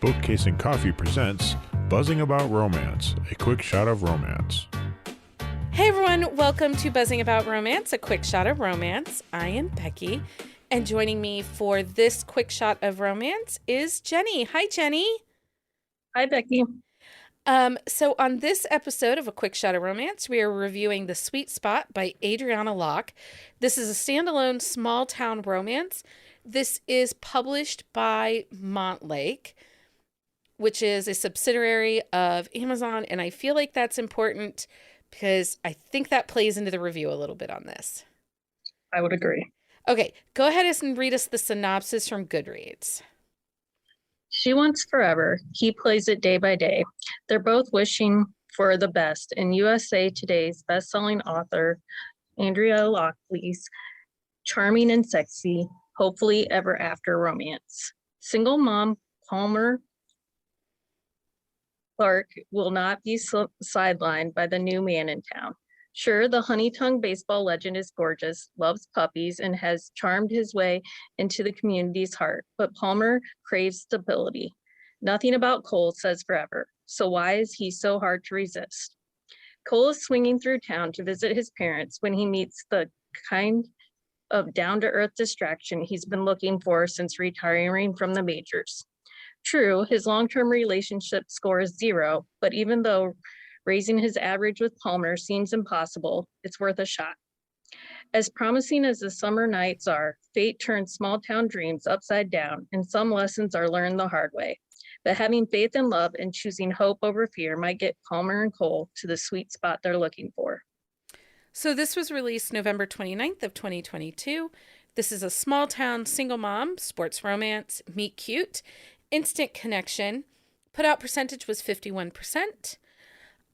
Bookcase and Coffee presents Buzzing About Romance, a quick shot of romance. Hey everyone, welcome to Buzzing About Romance, a quick shot of romance. I am Becky, and joining me for this quick shot of romance is Jenny. Hi, Jenny. Hi, Becky. So on this episode of A Quick Shot of Romance, we are reviewing The Sweet Spot by Adriana Locke. This is a standalone small town romance. This is published by Montlake, which is a subsidiary of Amazon, and I feel like that's important because I think that plays into the review a little bit on this. I would agree. Okay, go ahead and read us the synopsis from Goodreads. She wants forever. He plays it day by day. They're both wishing for the best. In USA Today's best-selling author, Adriana Locke's charming and sexy, hopefully ever after romance. Single mom Palmer Clark will not be sidelined by the new man in town. Sure, the honey-tongued baseball legend is gorgeous, loves puppies, and has charmed his way into the community's heart, but Palmer craves stability. Nothing about Cole says forever, so why is he so hard to resist? Cole is swinging through town to visit his parents when he meets the kind of down-to-earth distraction he's been looking for since retiring from the majors. True, his long-term relationship score is 0, but even though raising his average with Palmer seems impossible, it's worth a shot. As promising as the summer nights are, fate turns small-town dreams upside down, and some lessons are learned the hard way. But having faith and love and choosing hope over fear might get Palmer and Cole to the sweet spot they're looking for. So this was released November 29th of 2022. This is a small-town single mom, sports romance, meet cute, instant connection. Put out percentage was 51%.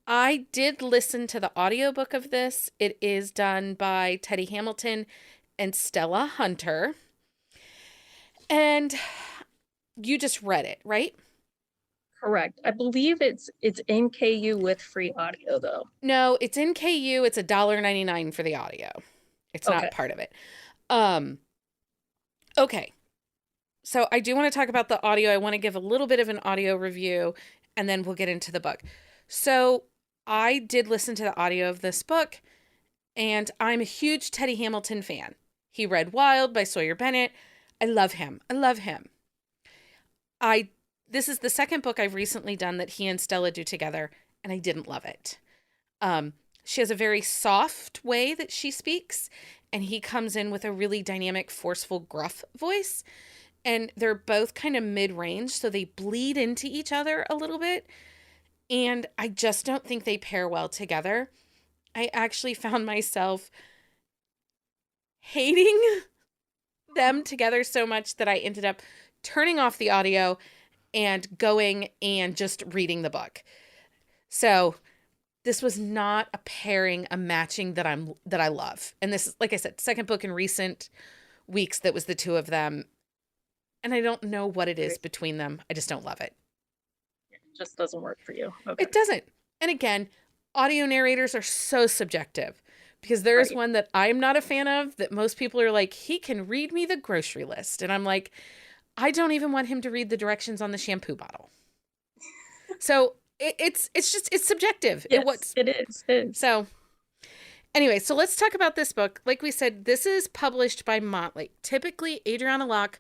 I did listen to the audiobook of this. It is done by Teddy Hamilton and Stella Hunter. And you just read it, right? Correct. I believe it's NKU with free audio though. No, it's in KU. It's $1.99 for the audio. It's not part of it. Okay. So I do want to talk about the audio. I want to give a little bit of an audio review, and then we'll get into the book. So I did listen to the audio of this book, and I'm a huge Teddy Hamilton fan. He read Wild by Sawyer Bennett. I love him. This is the second book I've recently done that he and Stella do together, and I didn't love it. She has a very soft way that she speaks, and he comes in with a really dynamic, forceful, gruff voice. And they're both kind of mid-range, so they bleed into each other a little bit. And I just don't think they pair well together. I actually found myself hating them together so much that I ended up turning off the audio and going and just reading the book. So this was not a pairing, a matching that I love. And this is, like I said, second book in recent weeks that was the two of them. And I don't know what it is between them. I just don't love it. It just doesn't work for you. Okay. It doesn't. And again, audio narrators are so subjective because there is one that I'm not a fan of that most people are like, he can read me the grocery list. And I'm like, I don't even want him to read the directions on the shampoo bottle. So it's subjective. Yes, it is. So anyway, so let's talk about this book. Like we said, this is published by Montlake. Typically, Adriana Locke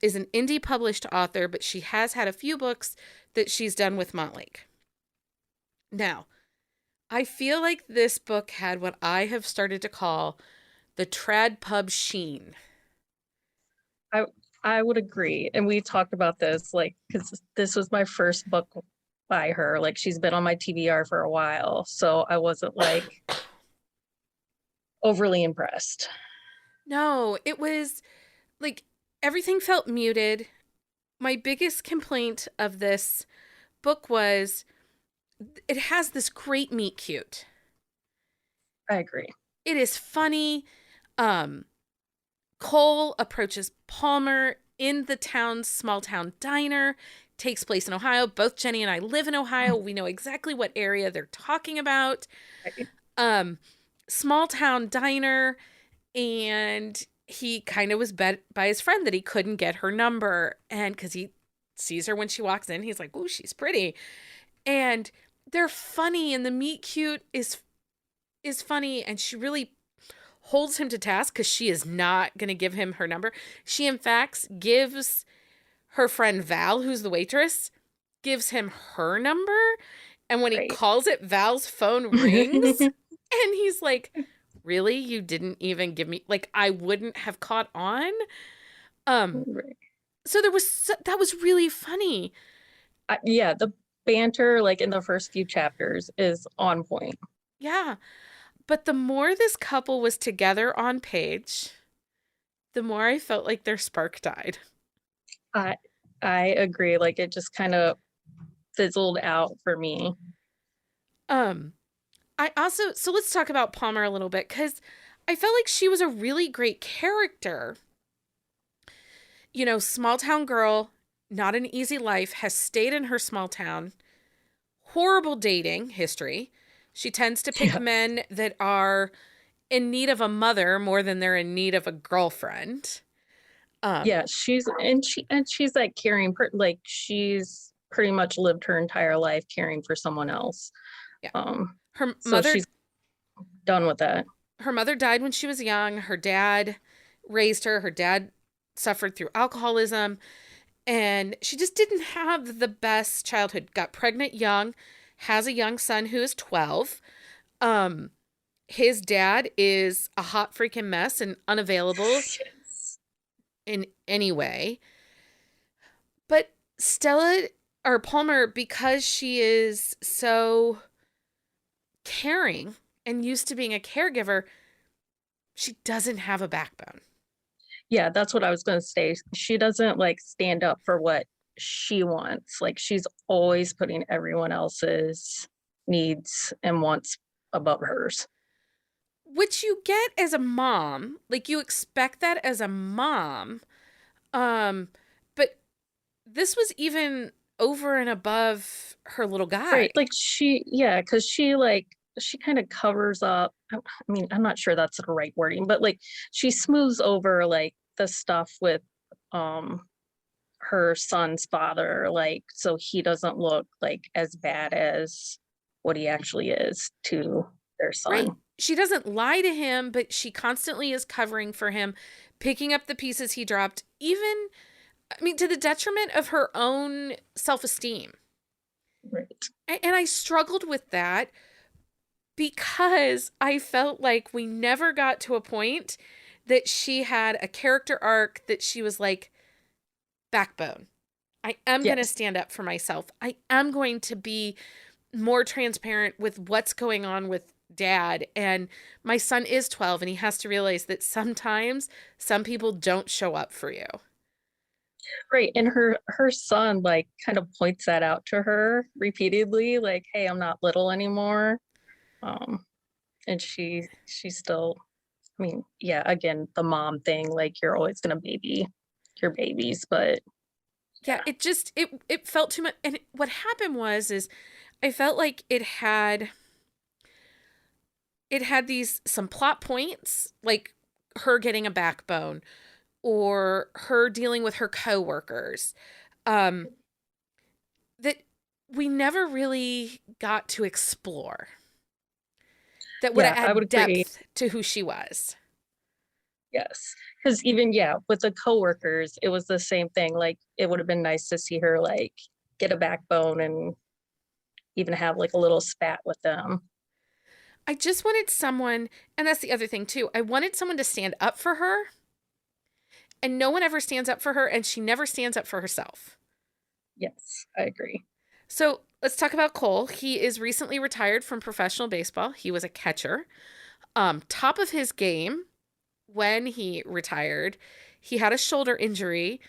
is an indie published author, but she has had a few books that she's done with Montlake. Now, I feel like this book had what I have started to call the trad pub sheen. I would agree. And we talked about this, like, because this was my first book by her. Like, she's been on my TBR for a while, so I wasn't like overly impressed. No, it was like everything felt muted. My biggest complaint of this book was it has this great meet cute. I agree. It is funny. Cole approaches Palmer in the town's small town diner. Takes place in Ohio. Both Jenni and I live in Ohio. We know exactly what area they're talking about. Small town diner, and he kind of was bet by his friend that he couldn't get her number, and because he sees her when she walks in. He's like, ooh, she's pretty. And they're funny, and the meet cute is funny, and she really holds him to task because she is not going to give him her number. She, in fact, gives her friend Val, who's the waitress, gives him her number. And when he Right. calls it, Val's phone rings. And he's like, really? You didn't even give me, like, I wouldn't have caught on. Right. So that was really funny. Yeah, the banter like in the first few chapters is on point. Yeah. But the more this couple was together on page, the more I felt like their spark died. I I agree. Like it just kind of fizzled out for me. Um, so let's talk about Palmer a little bit, because I felt like she was a really great character. You know, small town girl, not an easy life, has stayed in her small town, horrible dating history. She tends to pick Yeah. men that are in need of a mother more than they're in need of a girlfriend. Yeah, she's that like she's pretty much lived her entire life caring for someone else. Yeah. So she's done with that. Her mother died when she was young. Her dad raised her. Her dad suffered through alcoholism, and she just didn't have the best childhood. Got pregnant young, has a young son who is 12. His dad is a hot freaking mess and unavailable Yes. in any way. But Palmer, because she is so caring and used to being a caregiver, she doesn't have a backbone. Yeah, that's what I was going to say. She doesn't like stand up for what she wants. Like she's always putting everyone else's needs and wants above hers. Which you get as a mom. Like, you expect that as a mom. But this was even over and above her little guy. Right. Like because she kind of covers up. I mean, I'm not sure that's the right wording, but like she smooths over like the stuff with her son's father, like so he doesn't look like as bad as what he actually is to their son. Right. She doesn't lie to him, but she constantly is covering for him, picking up the pieces he dropped, even, I mean, to the detriment of her own self-esteem. Right. And I struggled with that because I felt like we never got to a point that she had a character arc that she was like, backbone. I am going to stand up for myself. I am going to be more transparent with what's going on with dad. And my son is 12, and he has to realize that sometimes some people don't show up for you. Right. And her son like kind of points that out to her repeatedly, like, hey, I'm not little anymore. And she still, I mean, yeah, again, the mom thing, like you're always gonna baby your babies, but yeah, it felt too much. And what happened is I felt like it had some plot points, like her getting a backbone or her dealing with her coworkers, that we never really got to explore, that would have added depth to who she was. Yes, because even with the coworkers, it was the same thing. Like it would have been nice to see her like get a backbone and even have like a little spat with them. I just wanted someone, and that's the other thing too, I wanted someone to stand up for her, and no one ever stands up for her, and she never stands up for herself. Yes, I agree. So let's talk about Cole. He is recently retired from professional baseball. He was a catcher. Top of his game when he retired. He had a shoulder injury,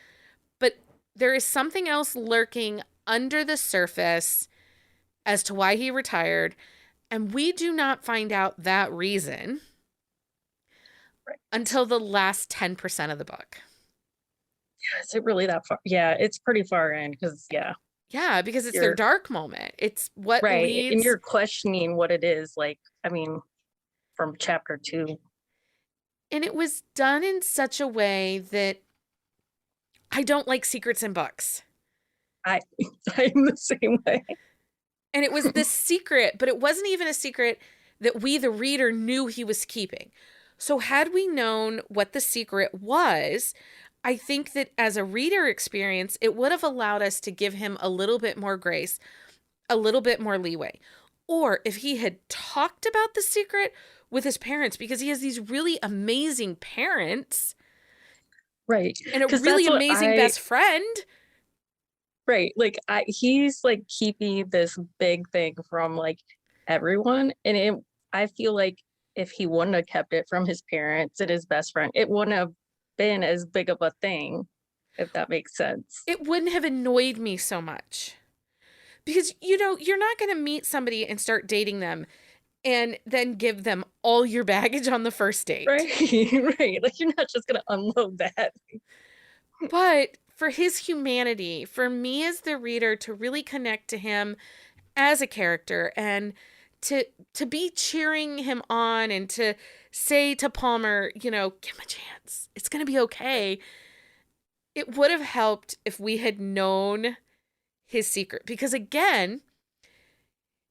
but there is something else lurking under the surface as to why he retired, and we do not find out that reason until the last 10% of the book. Yeah, is it really that far? Yeah, it's pretty far in because Yeah, because it's their dark moment. It's what leads. And you're questioning what it is. Like, I mean, from chapter 2. And it was done in such a way that I don't like secrets in books. I I'm the same way. And it was this secret, but it wasn't even a secret that we, the reader, knew he was keeping. So had we known what the secret was, I think that as a reader experience, it would have allowed us to give him a little bit more grace, a little bit more leeway. Or if he had talked about the secret with his parents, because he has these really amazing parents Right. and a Because really that's what amazing best friend. right. Like he's like keeping this big thing from like everyone. And I feel like if he wouldn't have kept it from his parents and his best friend, it wouldn't have been as big of a thing, if that makes sense. It wouldn't have annoyed me so much. Because, you're not going to meet somebody and start dating them and then give them all your baggage on the first date. Right. Right. Like you're not just gonna unload that. But for his humanity, for me as the reader to really connect to him as a character and to be cheering him on and to say to Palmer, give him a chance. It's going to be okay. It would have helped if we had known his secret. Because again,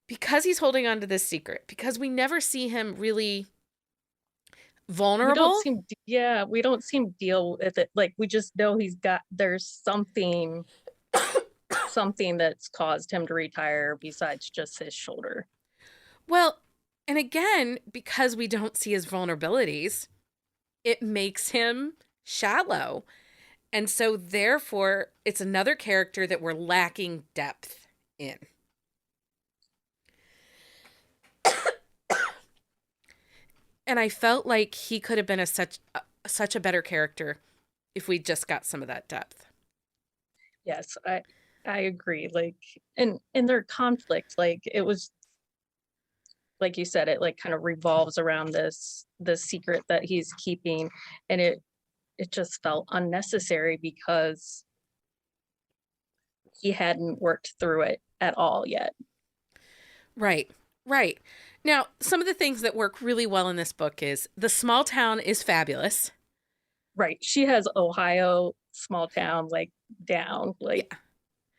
because he's holding on to this secret, because we never see him really vulnerable. We don't seem deal with it. Like we just know there's something that's caused him to retire besides just his shoulder. Well, and again, because we don't see his vulnerabilities, it makes him shallow. And so therefore, it's another character that we're lacking depth in. And I felt like he could have been such a better character if we just got some of that depth. Yes, I agree. Like and in their conflict, like it was like you said, it like kind of revolves around this secret that he's keeping, and it just felt unnecessary because he hadn't worked through it at all yet. Right. Right. Now, some of the things that work really well in this book is the small town is fabulous. Right. She has Ohio small town like down. Like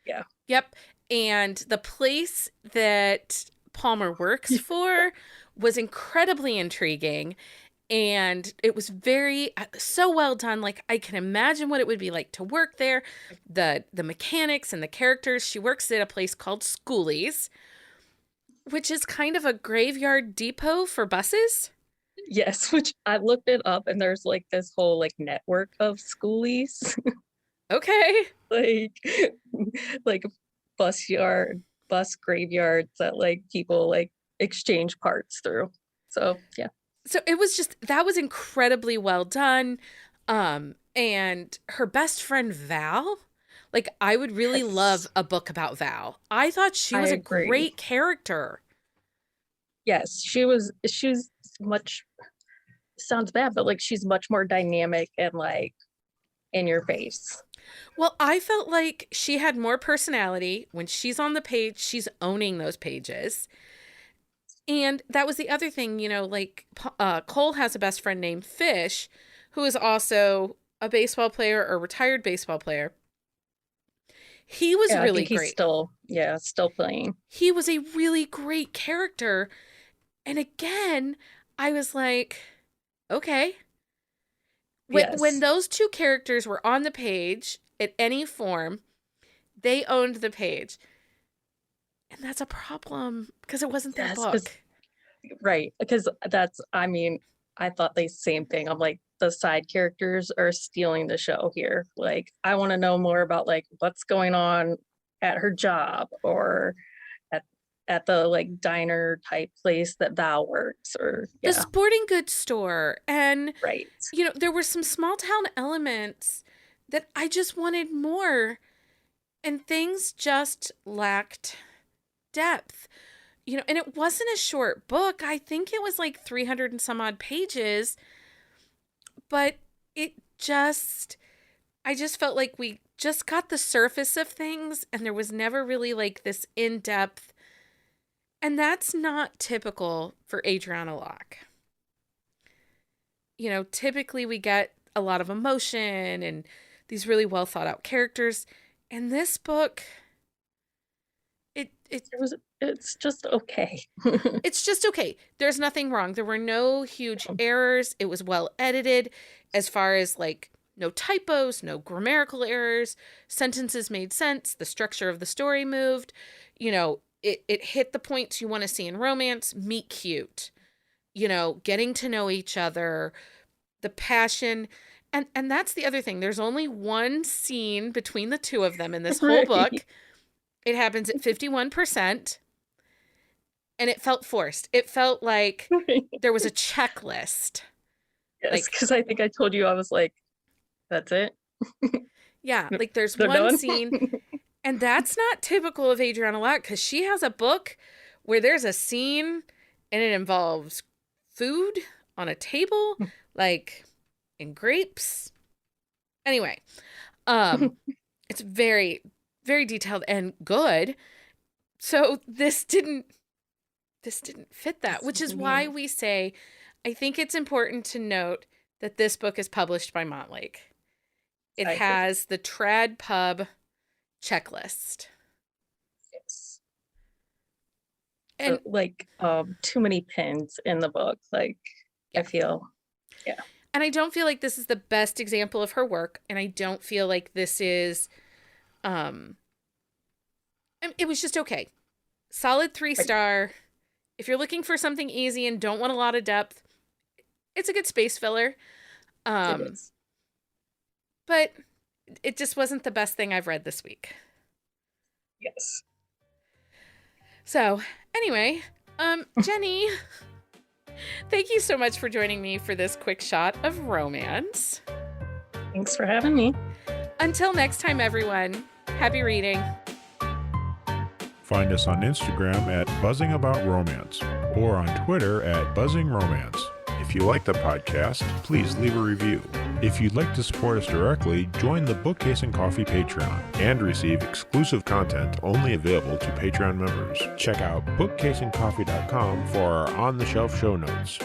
yeah. Yep. And the place that Palmer works for was incredibly intriguing. And it was so well done. Like I can imagine what it would be like to work there. The mechanics and the characters. She works at a place called Schoolies, which is kind of a graveyard depot for buses. Yes, which I looked it up, and there's like this whole like network of schoolies. Okay. like bus graveyards that like people like exchange parts through. So yeah. So that was incredibly well done. And her best friend Val, like I would really love a book about Val. I thought she was a great character. Yes, she's much, sounds bad, but like she's much more dynamic and like in your face. Well, I felt like she had more personality. When she's on the page, she's owning those pages. And that was the other thing, like Cole has a best friend named Fish, who is also a baseball player or retired baseball player. He was really great. He's still playing. He was a really great character. And again, I was like, okay. When those two characters were on the page at any form, they owned the page. And that's a problem because it wasn't their book. Right. Because I thought the same thing. I'm like, the side characters are stealing the show here. Like, I want to know more about like what's going on at her job or at the like diner type place that Val works, or the sporting goods store. And, right. There were some small town elements that I just wanted more. And things just lacked depth. And it wasn't a short book. I think it was like 300 and some odd pages. But I just felt like we just got the surface of things and there was never really like this in-depth. And that's not typical for Adriana Locke. Typically we get a lot of emotion and these really well thought out characters. And this book, It's just okay. It's just okay. There's nothing wrong. There were no huge errors. It was well edited as far as like no typos, no grammatical errors. Sentences made sense. The structure of the story moved. You know, it hit the points you want to see in romance. Meet cute. You know, getting to know each other, the passion. And that's the other thing. There's only one scene between the two of them in this whole book. It happens at 51%. And it felt forced. It felt like there was a checklist. Yes, because I think I told you, I was like, that's it. Yeah, like there's They're one done? scene, and that's not typical of Adriana Locke, because she has a book where there's a scene and it involves food on a table, like in grapes. Anyway, it's very, very detailed and good. So this didn't fit that, which is why we say, I think it's important to note that this book is published by Montlake. It has the trad pub checklist. Yes. And But, like too many pins in the book. Like I feel, yeah. And I don't feel like this is the best example of her work, and I don't feel like this is it was just okay. Solid 3-star. If you're looking for something easy and don't want a lot of depth, it's a good space filler. It is. But it just wasn't the best thing I've read this week. Yes. So, anyway, Jenni, thank you so much for joining me for this quick shot of romance. Thanks for having me. Until next time, everyone, happy reading. Find us on Instagram at Buzzing About Romance or on Twitter at Buzzing Romance. If you like the podcast, please leave a review. If you'd like to support us directly, join the Bookcase and Coffee Patreon and receive exclusive content only available to Patreon members. Check out bookcaseandcoffee.com for our on-the-shelf show notes.